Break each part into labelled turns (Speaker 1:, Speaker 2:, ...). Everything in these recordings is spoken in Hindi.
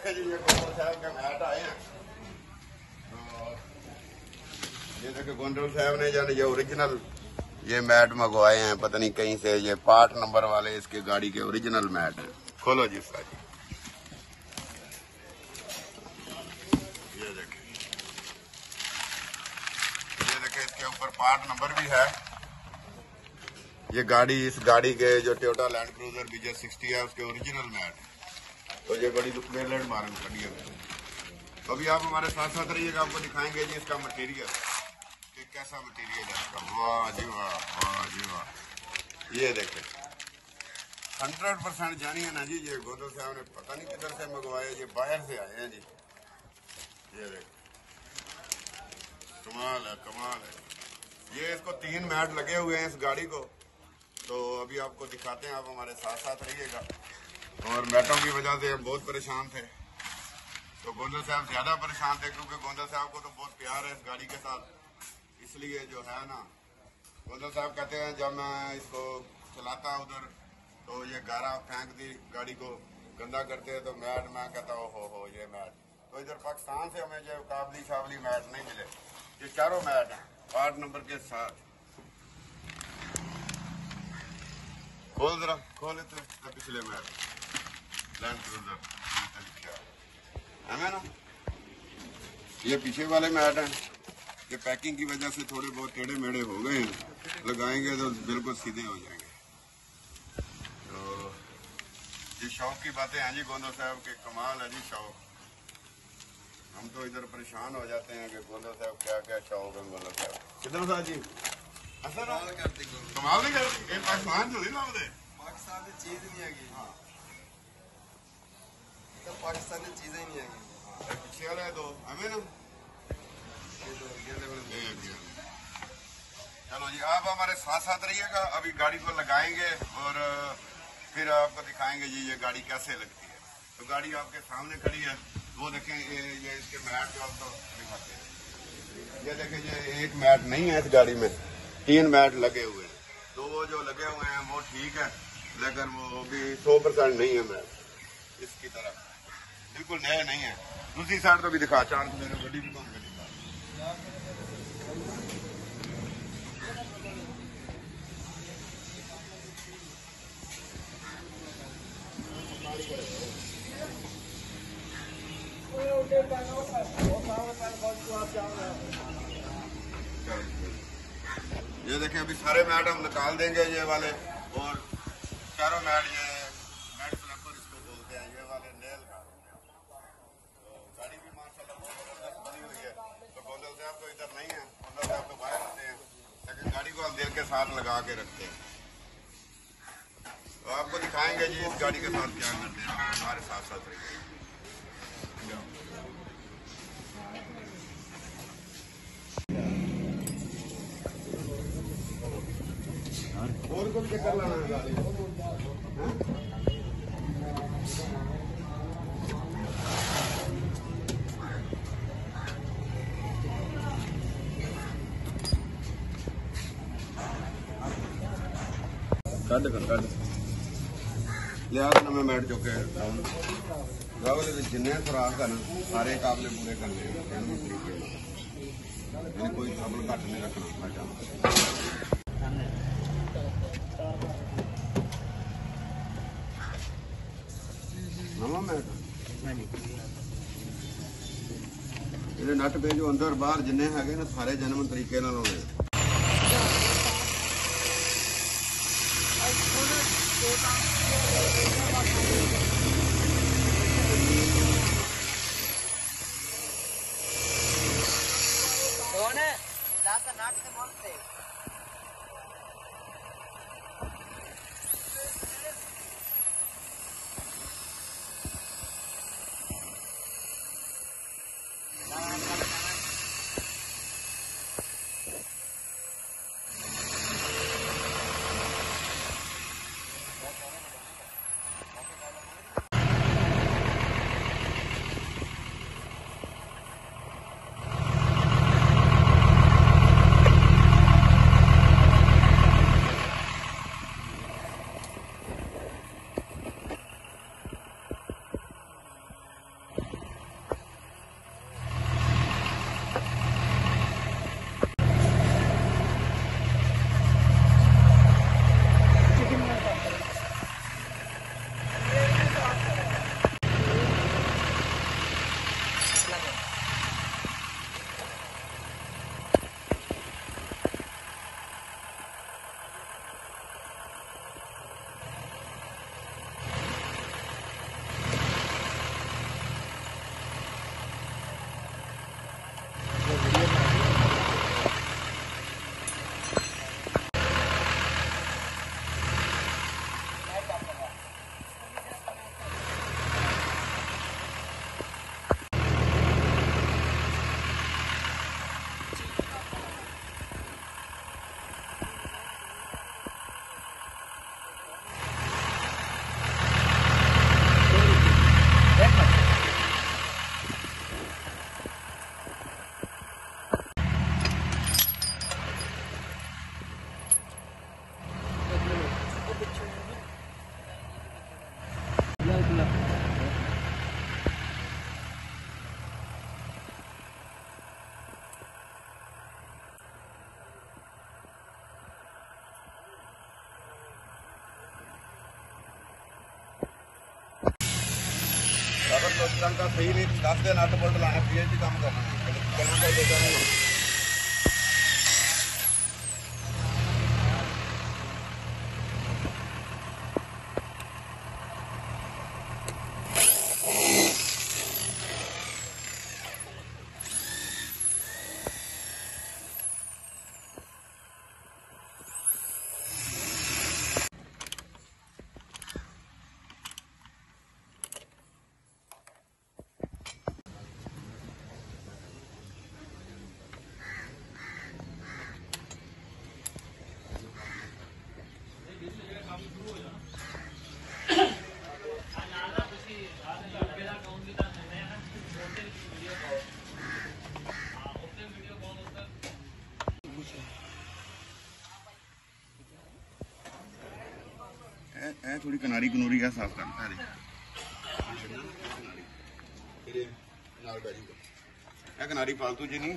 Speaker 1: देखे जी, ये गोंडल साहब के मैट आए हैं। तो ये देखे गोंडल साहब ने जाने ये ओरिजिनल ये मैट मंगवाए हैं, पता नहीं कहीं से, ये पार्ट नंबर वाले इसके गाड़ी के ओरिजिनल मैट है। खोलो जी इसका जी, ये देखे इसके ऊपर पार्ट नंबर भी है। ये गाड़ी, इस गाड़ी के जो टोयोटा लैंड क्रूजर BJ 60 है उसके ओरिजिनल मैट है। तो ये बड़ी मेरलैंड मारन खड़ी है। तो अभी आप हमारे साथ साथ रहिएगा, आपको दिखाएंगे जी इसका मटेरियल कि कैसा मटेरियल है इसका। वाह जी वाह, वाह जी वाह। ये देखें 100% जानी है ना जी, ये गोंदल साहब ने पता नहीं किधर से मंगवाए, ये बाहर से आए हैं जी। ये देखें कमाल है, कमाल है। ये इसको 3 मैट लगे हुए हैं इस गाड़ी को। तो अभी आपको दिखाते हैं, आप हमारे साथ साथ रहिएगा। और मैटों की वजह से हम बहुत परेशान थे, तो गोंदल साहब ज्यादा परेशान थे, क्योंकि गोंदल साहब को तो बहुत प्यार है इस गाड़ी के साथ। इसलिए जो है ना, गोंदल साहब कहते हैं जब मैं इसको चलाता उधर तो ये गारा फेंक दी, गाड़ी को गंदा करते हैं, तो मैट मैं कहता हो ये मैट। तो इधर पाकिस्तान से हमें जो काबली शाबली मैट नहीं मिले। ये चारों मैट हैं पार्ट नंबर के साथ। खोल जरा, खोले तो पिछले मैट लैंड क्रूजर है ना, ये पीछे वाले मैट हैं। ये पैकिंग की वजह से थोड़े बहुत टेढ़े मेढ़े हो गए हैं, लगाएंगे तो बिल्कुल सीधे हो जाएंगे। तो ये शौक की बातें हैं जी गोंदल साहब के, कमाल है जी शौक। हम तो इधर परेशान हो जाते हैं कि गोंदल साहब क्या क्या शौक है। गोंदल साहब किधर साहब जी कमाल नहीं करती, ये पाकिस्तान थोड़ी ना होते,
Speaker 2: पाकिस्तान की चीज नहीं है, पाकिस्तान की चीजें नहीं है।
Speaker 1: पीछे वाला है तो हमें ना। चलो जी, आप हमारे साथ साथ रहिएगा। अभी गाड़ी को लगाएंगे और फिर आपको दिखाएंगे जी ये गाड़ी कैसे लगती है। तो गाड़ी आपके सामने खड़ी है, वो देखें, ये इसके मैट जो आपको दिखाते हैं। ये देखें, ये एक मैट नहीं है इस गाड़ी में, 3 मैट लगे हुए हैं। तो वो जो लगे हुए हैं वो ठीक है, लेकिन वो भी 100% नहीं है मैट इसकी तरह, बिल्कुल नया नहीं है। दूसरी साइड तो भी दिखा, चांद मेरे बड़ी भी कौन दिखा। ये देखें, अभी सारे मैट हम निकाल देंगे ये वाले, और चारों मैट, ये मैट फ्लैपर इसको बोलते हैं, ये वाले नेल का। तो गाड़ी भी माशाल्लाह बहुत जबरदस्त बनी हुई है। तो गोंदल साहब तो इधर नहीं है, गोंदल साहब तो बाहर होते हैं, लेकिन गाड़ी को हम दिल के साथ लगा के रखते हैं। तो आपको दिखाएंगे जी इस गाड़ी के साथ क्या करते हैं, हमारे साथ साथ रहिए। और को भी चक्कर लाना है गाड़ी कट लिया नवे मैट चुके गावले जिन्ने खुराक है ना सारे काबले पूरे करने तरीके, कोई ट्रबल घट नहीं रखना। नवा मैट ये नट पे जो अंदर बाहर जिन्ने है ना सारे जन्म तरीके नाल होने। तो उस तरह का सही नहीं 10 दिन 8 बोल्ट लाना PhD काम करना करना का देता नहीं। थोड़ी कनारी कनूरी का साफ करता है कनारी फालतू जी नहीं।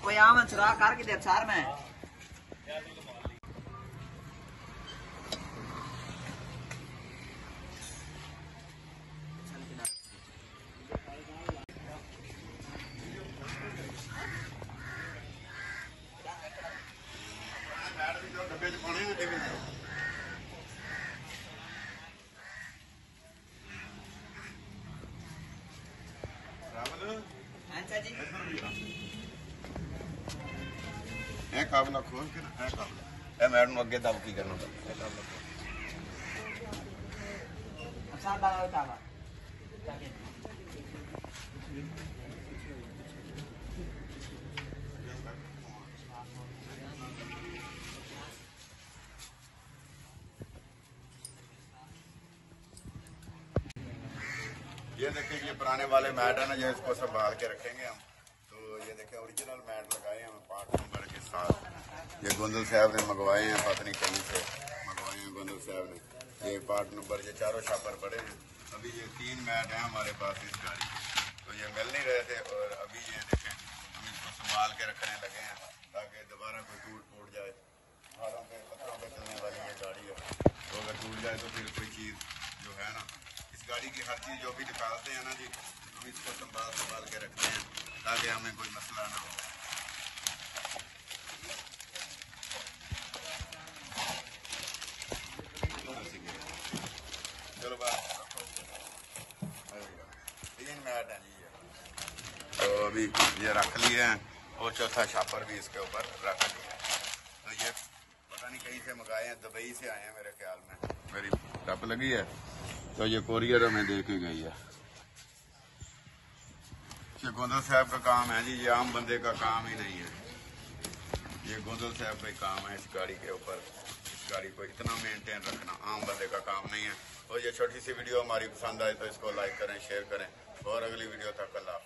Speaker 3: कोई आम चुरा करके दे चार में
Speaker 1: डब्बे च पाने काबला खोल के ना काबला मैडम अगे दब की करना ये देखें ये पुराने वाले मैट है ना, ये इसको संभाल के रखेंगे हम। तो ये देखें ओरिजिनल मैट लगाए हैं पार्ट नंबर के साथ। ये गोंदल साहब ने मंगवाए हैं, पत्नी कहीं से मंगवाए हैं गोंदल साहब ने। ये पार्ट नंबर ये चारों छापर पड़े हैं। अभी ये 3 मैट हैं हमारे पास इस गाड़ी के, तो ये मिल नहीं रहे थे। और अभी ये देखें हम इसको संभाल के रखने लगे हैं ताकि दोबारा कोई टूट जाए। पहाड़ों पे पत्थरों पे चलने वाली ये गाड़ी है, तो अगर टूट जाए तो फिर कोई चीज़ जो है ना, इस गाड़ी की हर चीज़ जो भी निकालते हैं ना जी, हम इसको संभाल के रखते हैं ताकि हमें कोई मसला ना हो। चलो बात 3 मैट हैं जी ये, तो अभी ये रख लिए हैं और चौथा छापर भी इसके ऊपर रख लिया है। तो ये पता नहीं कहीं से मंगाए हैं, दुबई से आए हैं मेरे ख्याल में, मेरी टप लगी है। तो ये कोरियर हमें दे के गई है। ये गोंदल साहब का काम है जी, ये आम बंदे का काम ही नहीं है। ये गोंदल साहब का काम है इस गाड़ी के ऊपर। इस गाड़ी को इतना मेंटेन रखना आम बंदे का काम नहीं है। और ये छोटी सी वीडियो हमारी पसंद आए तो इसको लाइक करें, शेयर करें और अगली वीडियो तक अल्लाह।